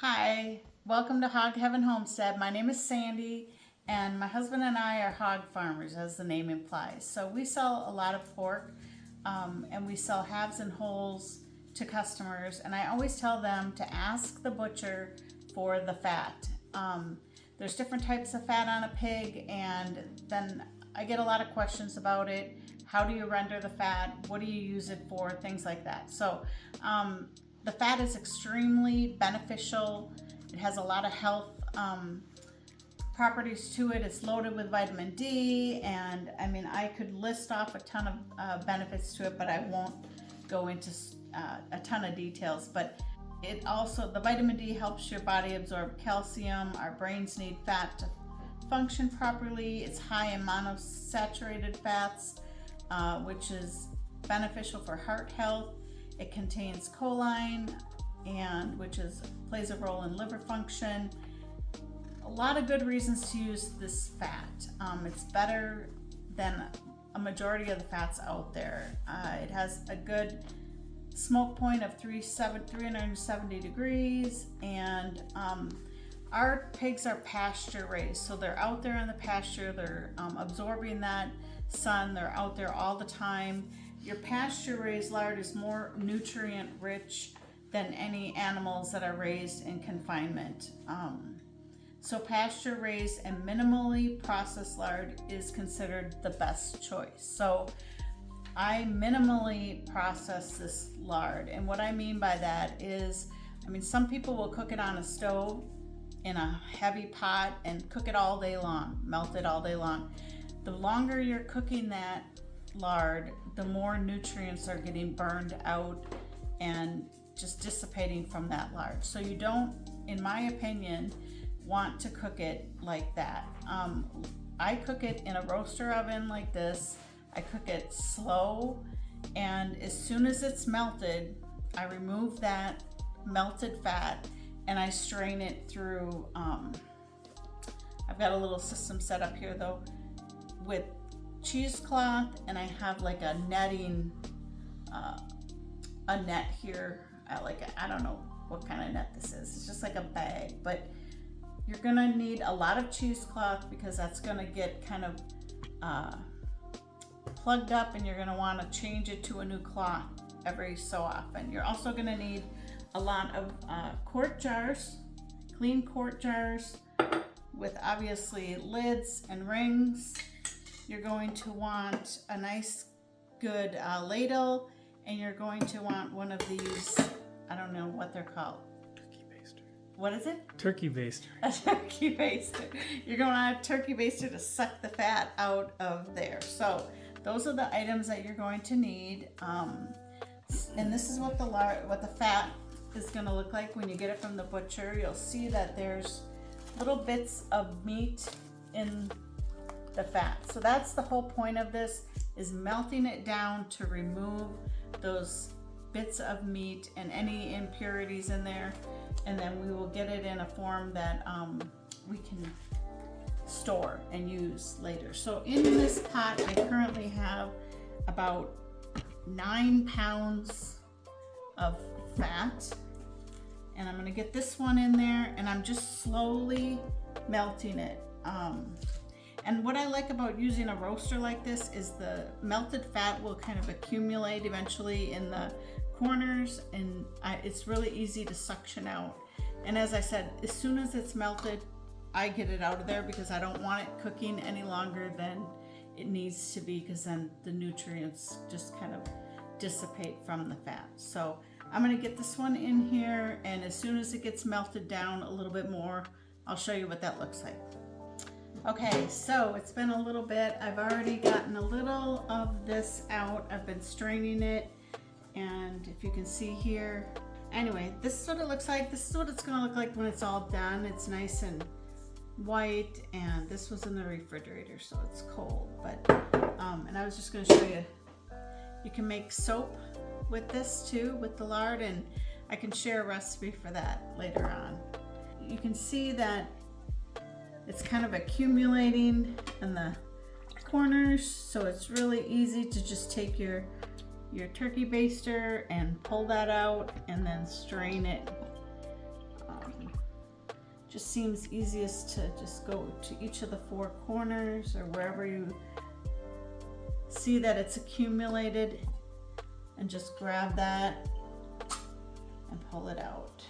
Hi, welcome to Hog Heaven Homestead. My name is Sandy, and my husband and I are hog farmers, as the name implies. So we sell a lot of pork, and we sell halves and wholes to customers. And I always tell them to ask the butcher for the fat. There's different types of fat on a pig, and then I get a lot of questions about it. How do you render the fat? What do you use it for? Things like that. So the fat is extremely beneficial. It has a lot of health properties to it. It's loaded with vitamin D, and I mean, I could list off a ton of benefits to it, but I won't go into a ton of details. But it also, the vitamin D helps your body absorb calcium. Our brains need fat to function properly. It's high in monosaturated fats, which is beneficial for heart health. It contains choline, and which plays a role in liver function. A lot of good reasons to use this fat. It's better than a majority of the fats out there. It has a good smoke point of 370 degrees, and our pigs are pasture raised, so they're out there in the pasture. They're absorbing that sun. They're out there all the time. Your pasture-raised lard is more nutrient-rich than any animals that are raised in confinement. So pasture-raised and minimally processed lard is considered the best choice. So I minimally process this lard, and what I mean by that is, I mean, some people will cook it on a stove in a heavy pot and cook it all day long, melt it all day long. The longer you're cooking that lard, the more nutrients are getting burned out and just dissipating from that lard. So you don't, in my opinion, want to cook it like that. I cook it in a roaster oven like this. I cook it slow, and as soon as it's melted, I remove that melted fat and I strain it through. I've got a little system set up here though with cheesecloth, and I have like a netting, a net here. I don't know what kind of net this is. It's just like a bag, but you're gonna need a lot of cheesecloth because that's gonna get kind of plugged up, and you're gonna want to change it to a new cloth every so often. You're also gonna need a lot of quart jars, clean quart jars with obviously lids and rings. You're going to want a nice good ladle, and you're going to want one of these, I don't know what they're called. Turkey baster. What is it? Turkey baster. A turkey baster. You're going to want a turkey baster to suck the fat out of there. So those are the items that you're going to need. And this is what the fat is going to look like when you get it from the butcher. You'll see that there's little bits of meat in the fat. So that's the whole point of this, is melting it down to remove those bits of meat and any impurities in there, and then we will get it in a form that we can store and use later. So in this pot I currently have about 9 pounds of fat, and I'm going to get this one in there, and I'm just slowly melting it. And what I like about using a roaster like this is the melted fat will kind of accumulate eventually in the corners, and it's really easy to suction out. And as I said, as soon as it's melted, I get it out of there because I don't want it cooking any longer than it needs to be, because then the nutrients just kind of dissipate from the fat. So I'm going to get this one in here, and as soon as it gets melted down a little bit more, I'll show you what that looks like. Okay, so it's been a little bit. I've already gotten a little of this out. I've been straining it, and if you can see here, anyway, this is what it looks like. This is what it's gonna look like when it's all done. It's nice and white, and this was in the refrigerator, so it's cold. But and I was just gonna show you, you can make soap with this too, with the lard, and I can share a recipe for that later on. You can see that it's kind of accumulating in the corners, so it's really easy to just take your turkey baster and pull that out and then strain it just seems easiest to just go to each of the 4 corners or wherever you see that it's accumulated, and just grab that and pull it out.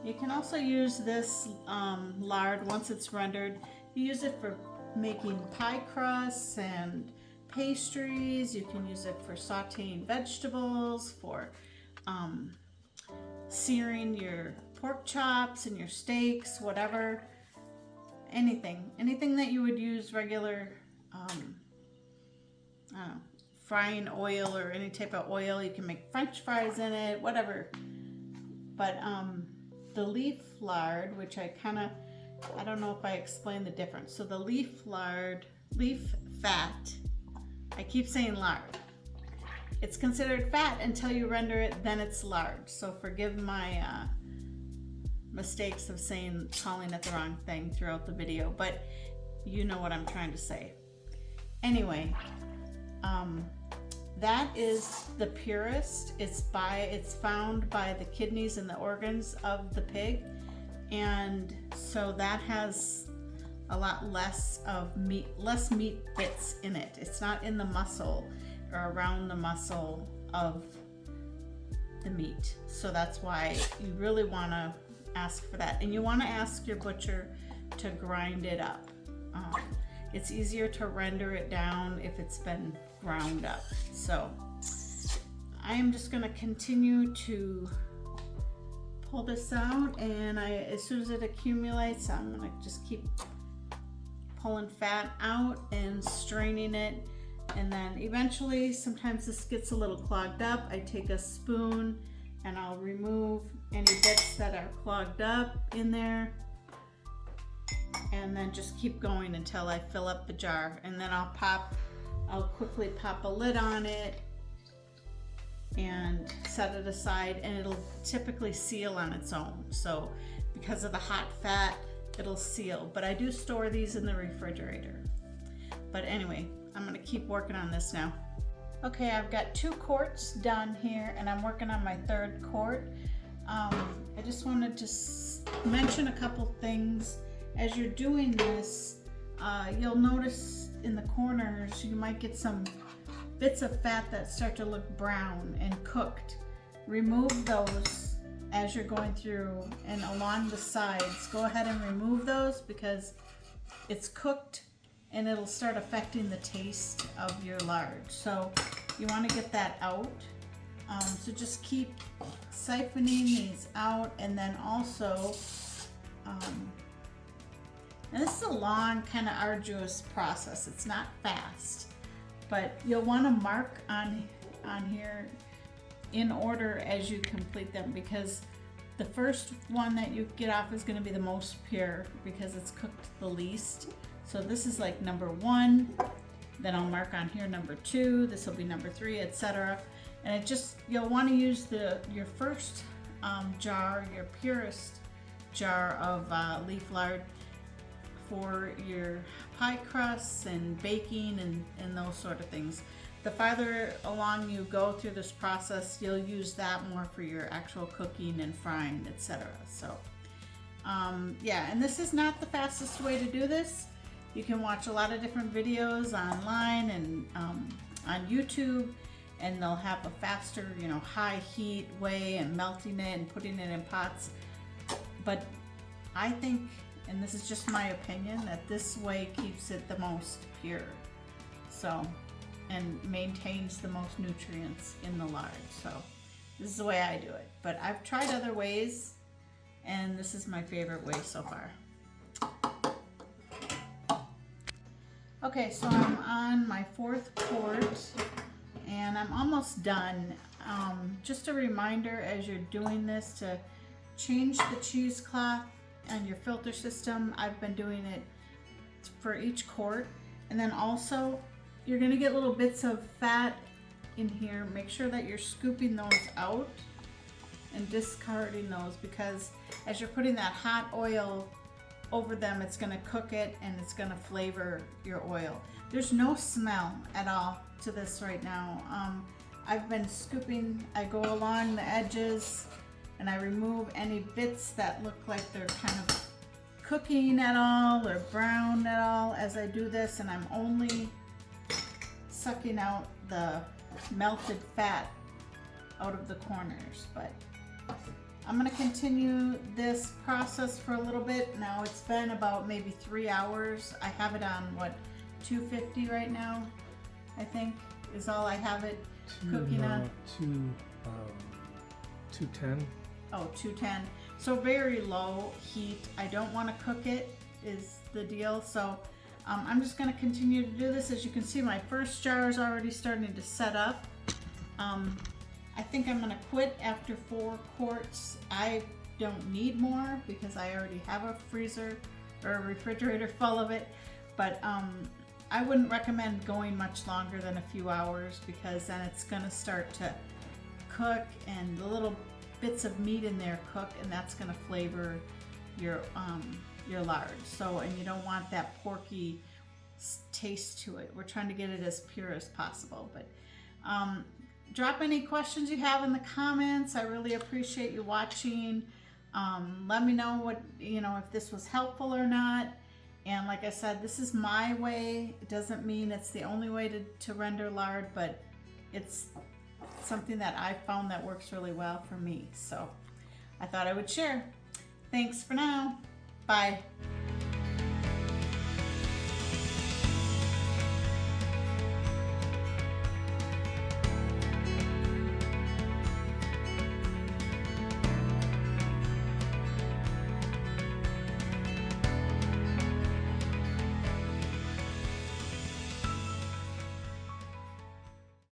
You can also use this lard once it's rendered. You use it for making pie crusts and pastries. You can use it for sauteing vegetables, for searing your pork chops and your steaks, whatever. Anything that you would use regular frying oil or any type of oil. You can make French fries in it, whatever. But the leaf lard, which I don't know if I explained the difference. So the leaf fat, I keep saying lard. It's considered fat until you render it, then it's lard. So forgive my mistakes of calling it the wrong thing throughout the video, but you know what I'm trying to say. Anyway, that is the purest. It's found by the kidneys and the organs of the pig, and so that has a lot less meat bits in it. It's not in the muscle or around the muscle of the meat. So that's why you really want to ask for that, and you want to ask your butcher to grind it up. It's easier to render it down if it's been ground up. So I am just going to continue to pull this out, and as soon as it accumulates, I'm going to just keep pulling fat out and straining it. And then eventually, sometimes this gets a little clogged up. I take a spoon and I'll remove any bits that are clogged up in there, and then just keep going until I fill up the jar. And then I'll quickly pop a lid on it and set it aside, and it'll typically seal on its own. So because of the hot fat, it'll seal. But I do store these in the refrigerator. But anyway, I'm gonna keep working on this now. Okay, I've got 2 quarts done here, and I'm working on my 3rd quart. I just wanted to mention a couple things. As you're doing this, you'll notice in the corners you might get some bits of fat that start to look brown and cooked. Remove those as you're going through, and along the sides, go ahead and remove those because it's cooked and it'll start affecting the taste of your lard. So you want to get that out. So just keep siphoning these out, and then also, and this is a long, kind of arduous process. It's not fast, but you'll want to mark on here in order as you complete them, because the first one that you get off is going to be the most pure because it's cooked the least. So this is like number 1, then I'll mark on here number 2, this will be number 3, etc. And you'll want to use your first jar, your purest jar of leaf lard for your pie crusts and baking and those sort of things. The farther along you go through this process, you'll use that more for your actual cooking and frying, etc. So yeah, and this is not the fastest way to do this. You can watch a lot of different videos online and on YouTube, and they'll have a faster, high heat way and melting it and putting it in pots. But I think, and this is just my opinion, that this way keeps it the most pure. So, and maintains the most nutrients in the lard. So this is the way I do it. But I've tried other ways, and this is my favorite way so far. Okay, so I'm on my 4th quart, and I'm almost done. Just a reminder as you're doing this to change the cheesecloth on your filter system. I've been doing it for each quart. And then also, you're gonna get little bits of fat in here. Make sure that you're scooping those out and discarding those, because as you're putting that hot oil over them, it's gonna cook it and it's gonna flavor your oil. There's no smell at all to this right now. I've been scooping, I go along the edges and I remove any bits that look like they're kind of cooking at all or brown at all as I do this, and I'm only sucking out the melted fat out of the corners. But I'm gonna continue this process for a little bit. Now it's been about maybe 3 hours. I have it on what, 250 right now, I think is all I have it cooking on. 210. Oh, 210. So very low heat. I don't want to cook it is the deal. So I'm just going to continue to do this. As you can see, my first jar is already starting to set up. I think I'm going to quit after 4 quarts. I don't need more because I already have a freezer or a refrigerator full of it. But I wouldn't recommend going much longer than a few hours, because then it's going to start to cook and the little bits of meat in there cook, and that's going to flavor your lard. So, and you don't want that porky taste to it. We're trying to get it as pure as possible. But drop any questions you have in the comments. I really appreciate you watching. Let me know what, if this was helpful or not. And like I said, this is my way. It doesn't mean it's the only way to render lard, but it's something that I found that works really well for me. So I thought I would share. Thanks for now. Bye.